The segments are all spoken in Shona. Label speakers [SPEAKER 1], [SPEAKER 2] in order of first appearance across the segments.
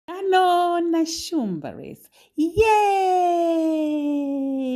[SPEAKER 1] Anona shumba race. Yay!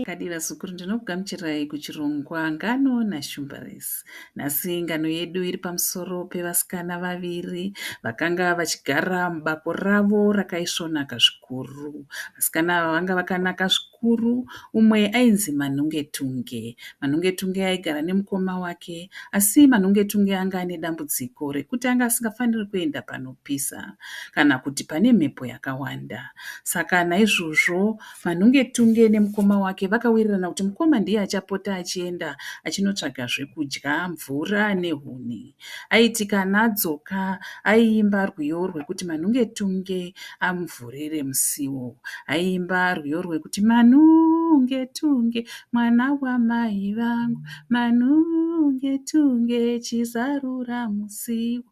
[SPEAKER 1] Kadira zukuru ndinokugamuchirai kuchirongwa ngano nashumba race. Nhasi ngano yedu iri pamusoro pevasikana vaviri vakanga vachigara mubako ravo rakaisvonaka zvikuru. Vasikana ava vanga vakanaka zvikuru. Umwe ainzi Manhungetunge. Manhungetunge aigara nemukoma wake, asi Manhungetunge anga ane dambudziko rekuti anga asingafaniri kuenda panopisa kana kuti pane mhepo yakawanda. Saka naizvozvo Manhungetunge nemukoma wake vakawirirana kuti mukoma ndiye achapota achienda achinotsvaga zvekudya, mvura nehuni. Aiti kana adzoka aiimba rwiyo rwekuti Manhungetunge amuvhurire musiwo. Aiimba rwiyo rwekuti Manhungetunge mwana wamai vangu, Manhungetunge chizarura musiwo.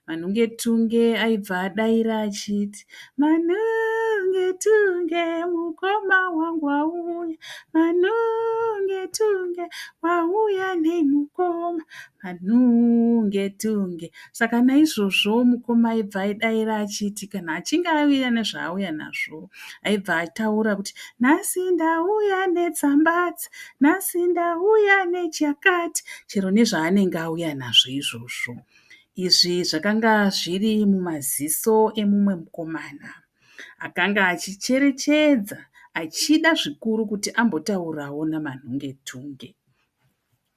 [SPEAKER 1] Manhungetunge aibva adaira achiti, Manhungetunge mukoma wangu wauya, Manhungetunge wauya nemukoma, Manhungetunge. Saka naizvozvo mukoma aibva aidaira achiti kana achinge auya nezvaauya nazvo, aibva ataura kuti nhasi ndauya netsambatsa, nhasi ndauya nechakati, chero nezvaanenge auya nazvo izvozvo. Izvi zvakanga zviri mumaziso emumwe mukomana akanga achicherechedza achida zvikuru kuti ambotaurawo naManhungetunge.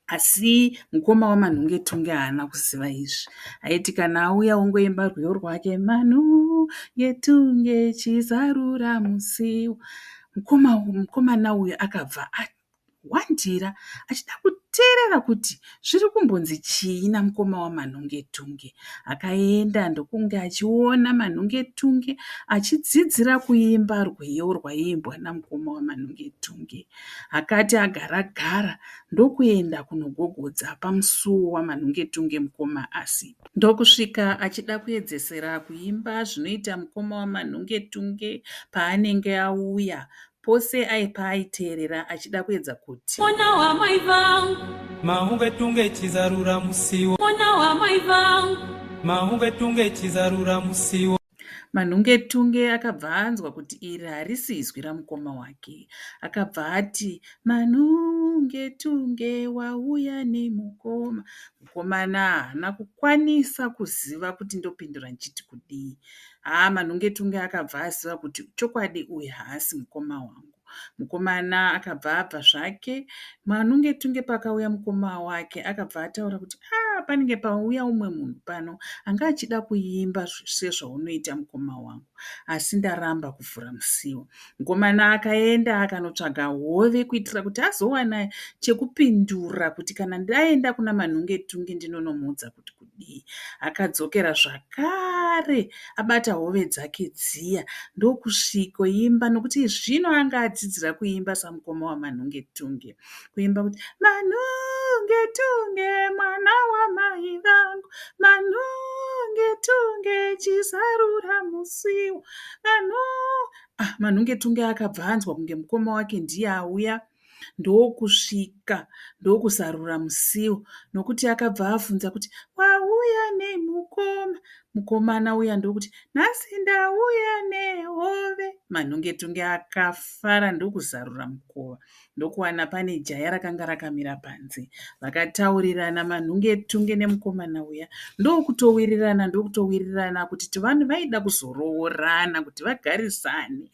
[SPEAKER 1] Asi mukoma waManhungetunge haana kuziva izvi. Aiti kana auya ongoimba rwiyo rwake, Manhungetunge chizarura musiwo. Mukomana uyu akabva wandira achida kuteerera kuti zviri kumbonzi chii namukoma waManhungetunge. Akaenda ndokunge achiona Manhungetunge achidzidzira kuimba rwiyo rwaiimbwa namukoma waManhungetunge. Akati agara-gara ndokuenda kunogogodza pamusuwo waManhungetunge mukoma asi. Ndokusvika achida kuedzesera kuimba zvinoita mukoma waManhungetunge paanenge auya. Pose aipa aiteerera achida kuedza kuti
[SPEAKER 2] mwana wamai vangu, Manhungetunge chizarura musiwo, mwana wamai vangu, Manhungetunge chizarura musiwo.
[SPEAKER 1] Manhungetunge akabva anzwa kuti iri harisi izwi ramukoma wake. Akabva ati, Manhungetunge wauya nemukoma. Mukomana haana kukwanisa kuziva kuti ndopindura ndichiti kudii. Manhungetunge akabva aziva kuti chokwadi uyu haasi mukoma wangu. Mukomana akabva abva zvake. Manhungetunge pakauya mukoma wake akabva ataura kuti panenge pauya umwe munhu pano anga achida kuimba sezvaunoita mukoma wangu, asi ndaramba kuvhura musiwo. Mukomana akaenda akanotsvaga hove kuitira kuti azowana chekupindura kuti kana ndaenda kuna Manhungetunge ndinonomuudza kuti kudii. Akadzokera zvakare abata hove dzake dziya ndokusvikoimba, nokuti zvino anga adzidzira kuimba samukoma waManhungetunge. Kuimba kuti Manhungetunge mwana wamai vangu, Manhungetunge chizarura musiwo. Manhungetunge akabva anzwa kunge mukoma wake ndiye auya, ndokusvika ndokuzarura musiwo, nokuti akabva abvunza kuti wauya nemukoma. Mukomana uya ndokuti nhasi ndauya nehove. Manhungetunge akafara ndokuzarura mukova. Ndokuwana pane jaya rakanga rakamira panze. Vakataurirana Manhungetunge nemukomana uya. Ndokutowirirana kuti vanhu vaida kuzoroorana kuti vagarisane.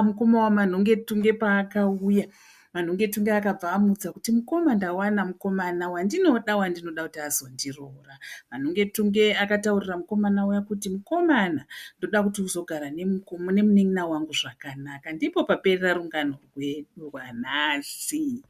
[SPEAKER 1] Mukoma waManhungetunge paakauya, Manhungetunge akabva amuudza kuti mukoma, ndawana mukomana wandinoda kuti azondiroora. Manhungetunge akataurira mukomana uya kuti mukomana, ndoda kuti uzogara nemunin'ina wangu zvakanaka. Ndipo paperera rungano rwedu rwanhasi.